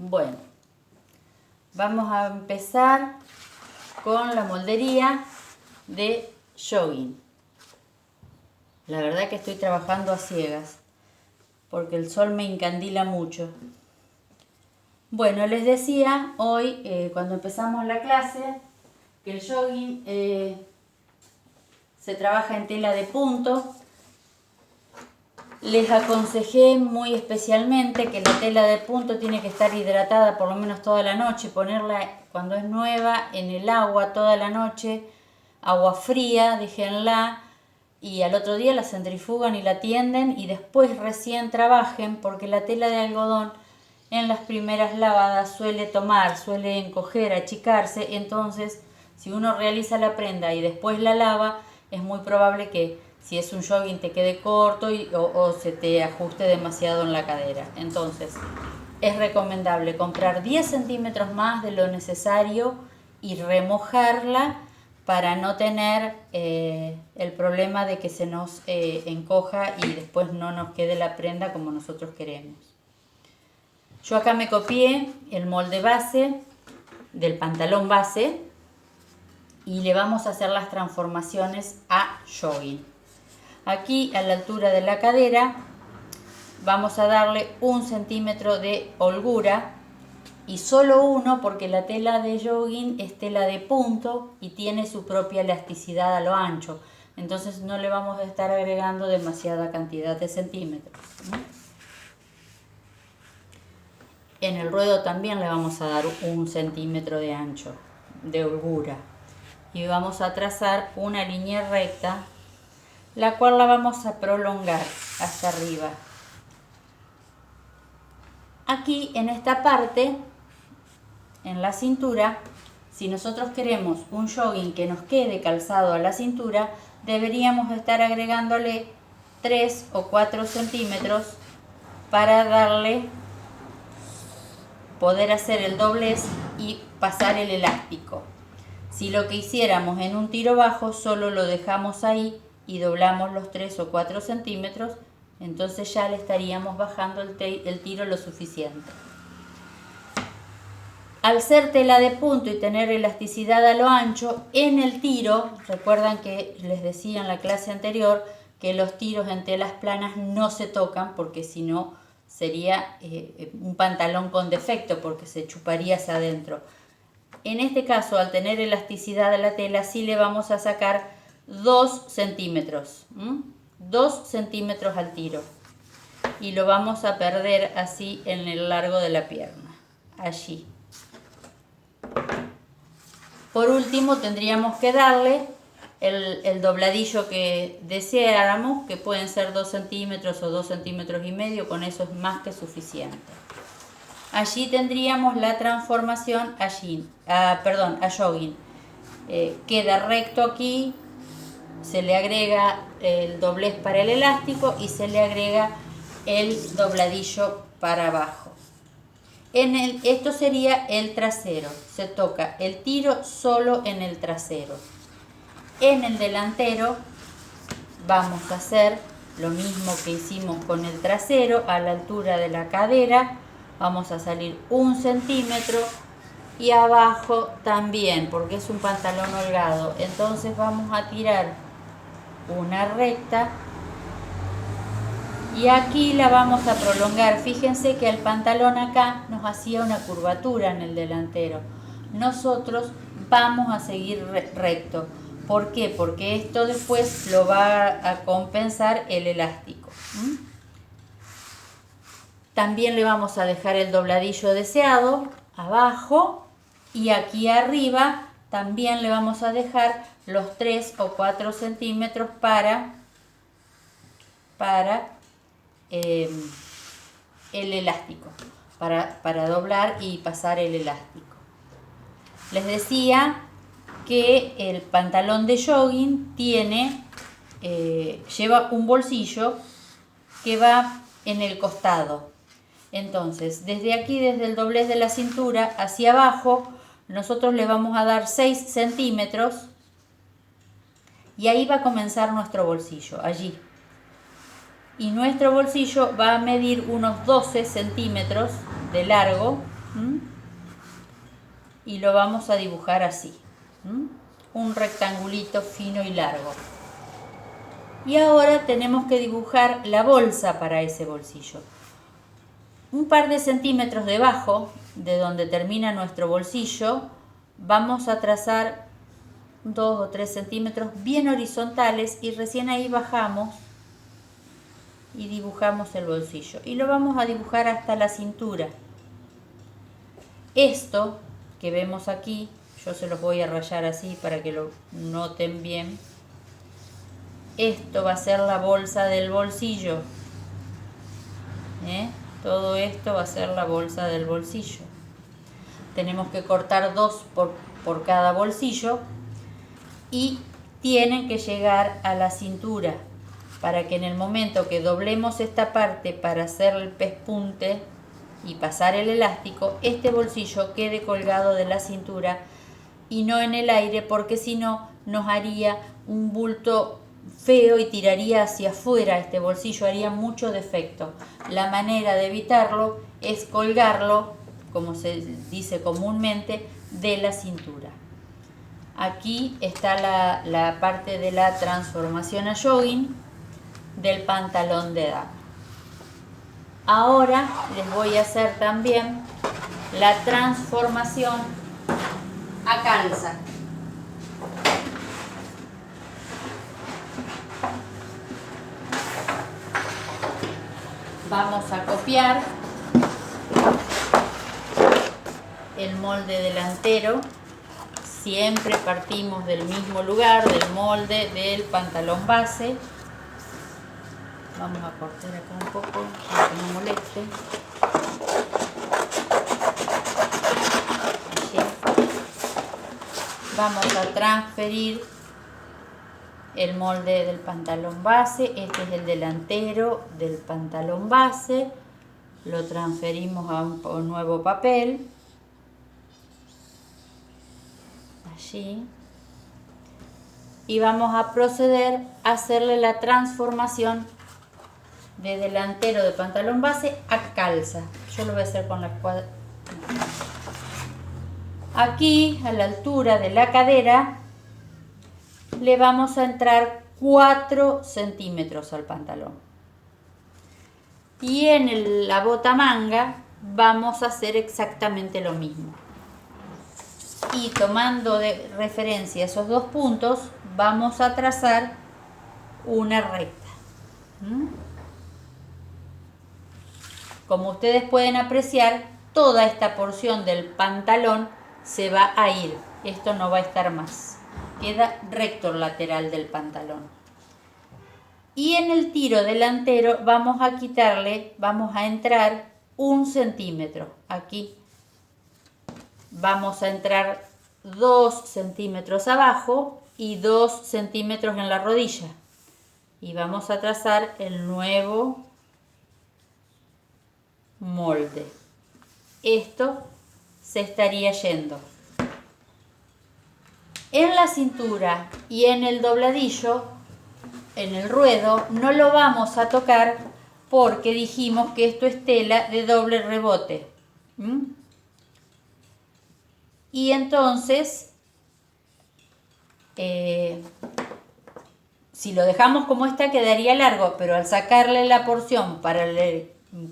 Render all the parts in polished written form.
Bueno, vamos a empezar con la moldería de jogging. La verdad que estoy trabajando a ciegas porque el sol me encandila mucho. Bueno, les decía hoy, cuando empezamos la clase, que el jogging se trabaja en tela de punto. Les aconsejé muy especialmente que la tela de punto tiene que estar hidratada por lo menos toda la noche, ponerla cuando es nueva en el agua toda la noche, agua fría, déjenla, y al otro día la centrifugan y la tienden y después recién trabajen, porque la tela de algodón en las primeras lavadas suele encoger, achicarse. Entonces si uno realiza la prenda y después la lava, es muy probable que si es un jogging te quede corto o se te ajuste demasiado en la cadera. Entonces es recomendable comprar 10 centímetros más de lo necesario y remojarla para no tener el problema de que se nos encoja y después no nos quede la prenda como nosotros queremos. Yo acá me copié el molde base del pantalón base y le vamos a hacer las transformaciones a jogging. Aquí a la altura de la cadera vamos a darle 1 centímetro de holgura y solo 1 porque la tela de jogging es tela de punto y tiene su propia elasticidad a lo ancho. Entonces no le vamos a estar agregando demasiada cantidad de centímetros. En el ruedo también le vamos a dar 1 centímetro de ancho, de holgura. Y vamos a trazar una línea recta, la cual la vamos a prolongar hasta arriba. Aquí en esta parte, en la cintura, si nosotros queremos un jogging que nos quede calzado a la cintura, deberíamos estar agregándole 3 o 4 centímetros para poder hacer el doblez y pasar el elástico. Si lo que hiciéramos en un tiro bajo, solo lo dejamos ahí y doblamos los 3 o 4 centímetros, entonces ya le estaríamos bajando el tiro lo suficiente. Al ser tela de punto y tener elasticidad a lo ancho, en el tiro, recuerdan que les decía en la clase anterior que los tiros en telas planas no se tocan porque si no sería un pantalón con defecto porque se chuparía hacia adentro. En este caso, al tener elasticidad a la tela, sí le vamos a sacar 2 centímetros. 2 centímetros al tiro. Y lo vamos a perder así en el largo de la pierna. Allí. Por último, tendríamos que darle el dobladillo que deseáramos, que pueden ser 2 centímetros o 2 centímetros y medio. Con eso es más que suficiente. Allí tendríamos la transformación a jogging. Queda recto aquí, se le agrega el doblez para el elástico y se le agrega el dobladillo para abajo. Esto sería el trasero, se toca el tiro solo en el trasero. En el delantero vamos a hacer lo mismo que hicimos con el trasero, a la altura de la cadera. Vamos a salir 1 centímetro y abajo también, porque es un pantalón holgado. Entonces vamos a tirar una recta y aquí la vamos a prolongar. Fíjense que el pantalón acá nos hacía una curvatura en el delantero. Nosotros vamos a seguir recto. ¿Por qué? Porque esto después lo va a compensar el elástico. También le vamos a dejar el dobladillo deseado abajo y aquí arriba también le vamos a dejar los 3 o 4 centímetros para el elástico, para doblar y pasar el elástico. Les decía que el pantalón de jogging lleva un bolsillo que va en el costado. Entonces, desde aquí, desde el doblez de la cintura hacia abajo, nosotros le vamos a dar 6 centímetros y ahí va a comenzar nuestro bolsillo, allí. Y nuestro bolsillo va a medir unos 12 centímetros de largo Y lo vamos a dibujar así. Un rectangulito fino y largo. Y ahora tenemos que dibujar la bolsa para ese bolsillo. Un par de centímetros debajo de donde termina nuestro bolsillo, vamos a trazar 2 o 3 centímetros bien horizontales y recién ahí bajamos y dibujamos el bolsillo. Y lo vamos a dibujar hasta la cintura. Esto que vemos aquí, yo se los voy a rayar así para que lo noten bien. Esto va a ser la bolsa del bolsillo. Todo esto va a ser la bolsa del bolsillo. Tenemos que cortar 2 por cada bolsillo y tienen que llegar a la cintura para que en el momento que doblemos esta parte para hacer el pespunte y pasar el elástico, este bolsillo quede colgado de la cintura y no en el aire, porque si no nos haría un bulto feo y tiraría hacia afuera. Este bolsillo haría mucho defecto. La manera de evitarlo es colgarlo, como se dice comúnmente, de la cintura. Aquí está la parte de la transformación a jogging del pantalón de dama. Ahora les voy a hacer también la transformación a calza. Vamos a copiar el molde delantero. Siempre partimos del mismo lugar, del molde del pantalón base. Vamos a cortar acá un poco para que no moleste. Allí. Vamos a transferir el molde del pantalón base. Este es el delantero del pantalón base. Lo transferimos a un nuevo papel. Allí. Y vamos a proceder a hacerle la transformación de delantero de pantalón base a calza. Yo lo voy a hacer con la cuadra. Aquí, a la altura de la cadera, le vamos a entrar 4 centímetros al pantalón. Y en la botamanga vamos a hacer exactamente lo mismo. Y tomando de referencia esos 2 puntos, vamos a trazar una recta. Como ustedes pueden apreciar, toda esta porción del pantalón se va a ir. Esto no va a estar más. Queda recto el lateral del pantalón. Y en el tiro delantero vamos a quitarle, vamos a entrar 1 centímetro. Aquí vamos a entrar 2 centímetros abajo y 2 centímetros en la rodilla. Y vamos a trazar el nuevo molde. Esto se estaría yendo. En la cintura y en el dobladillo, en el ruedo, no lo vamos a tocar porque dijimos que esto es tela de doble rebote. Y entonces, si lo dejamos como está quedaría largo, pero al sacarle la porción para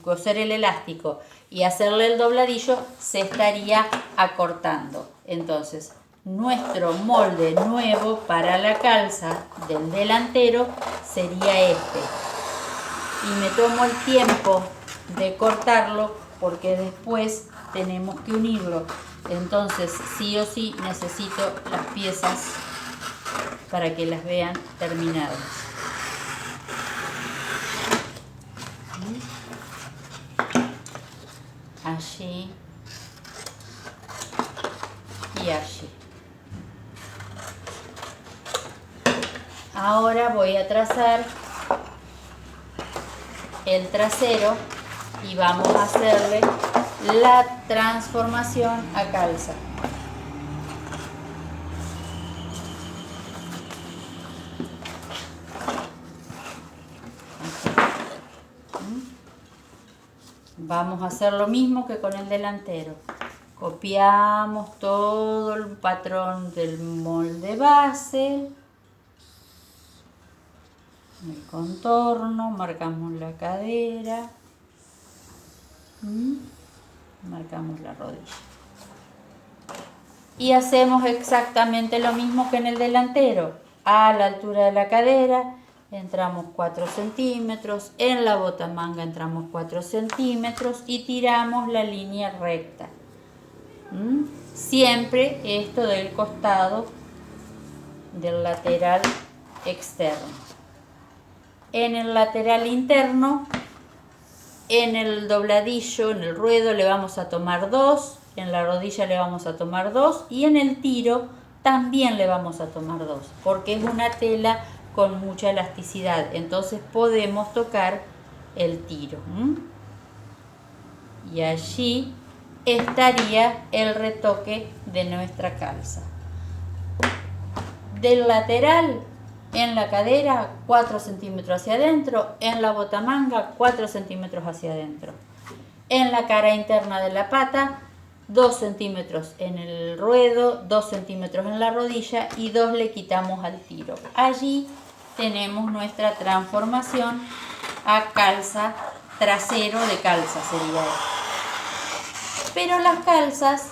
coser el elástico y hacerle el dobladillo, se estaría acortando. Entonces, nuestro molde nuevo para la calza del delantero sería este. Y me tomo el tiempo de cortarlo porque después tenemos que unirlo. Entonces, sí o sí necesito las piezas para que las vean terminadas. Allí y allí. Ahora voy a trazar el trasero y vamos a hacerle la transformación a calza. Vamos a hacer lo mismo que con el delantero. Copiamos todo el patrón del molde base, el contorno, marcamos la cadera, marcamos la rodilla. Y hacemos exactamente lo mismo que en el delantero. A la altura de la cadera entramos 4 centímetros, en la botamanga entramos 4 centímetros y tiramos la línea recta. Siempre esto del costado del lateral externo. En el lateral interno, en el dobladillo, en el ruedo le vamos a tomar 2, en la rodilla le vamos a tomar 2 y en el tiro también le vamos a tomar 2, porque es una tela con mucha elasticidad, entonces podemos tocar el tiro. Y allí estaría el retoque de nuestra calza. Del lateral, en la cadera 4 centímetros hacia adentro, en la botamanga 4 centímetros hacia adentro. En la cara interna de la pata 2 centímetros en el ruedo, 2 centímetros en la rodilla y 2 le quitamos al tiro. Allí tenemos nuestra transformación a calza, trasero de calza sería esto. Pero las calzas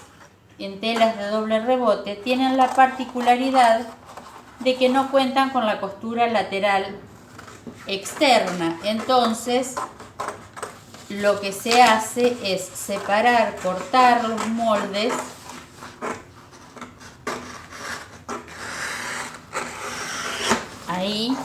en telas de doble rebote tienen la particularidad de que no cuentan con la costura lateral externa. Entonces, lo que se hace es separar, cortar los moldes ahí.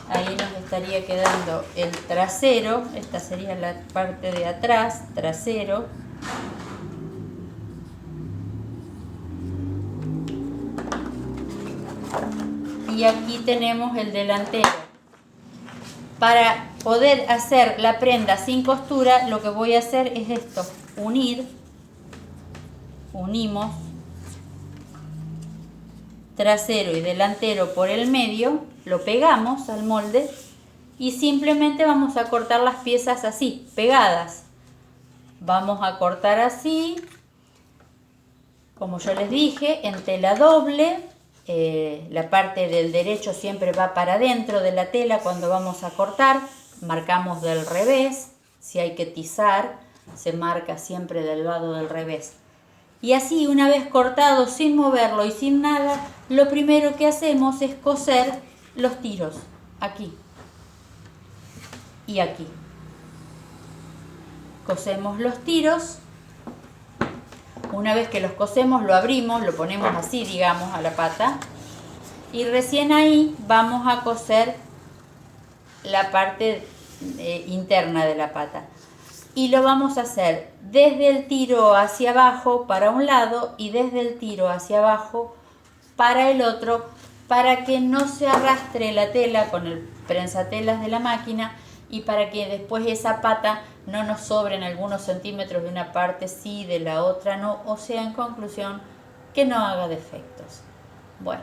Ahí nos estaría quedando el trasero, esta sería la parte de atrás, trasero. Y aquí tenemos el delantero. Para poder hacer la prenda sin costura, lo que voy a hacer es esto, unimos trasero y delantero por el medio, lo pegamos al molde y simplemente vamos a cortar las piezas así, pegadas. Vamos a cortar así, como yo les dije, en tela doble. La parte del derecho siempre va para adentro de la tela cuando vamos a cortar, marcamos del revés, si hay que tizar, se marca siempre del lado del revés. Y así, una vez cortado sin moverlo y sin nada, lo primero que hacemos es coser los tiros, aquí y aquí. Cosemos los tiros. Una vez que los cosemos, lo abrimos, lo ponemos así, digamos, a la pata. Y recién ahí vamos a coser la parte interna de la pata. Y lo vamos a hacer desde el tiro hacia abajo para un lado y desde el tiro hacia abajo para el otro, para que no se arrastre la tela con el prensatelas de la máquina y para que después esa pata no nos sobren algunos centímetros de una parte sí, de la otra no, o sea, en conclusión, que no haga defectos. Bueno,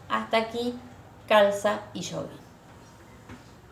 hasta aquí calza y jogging.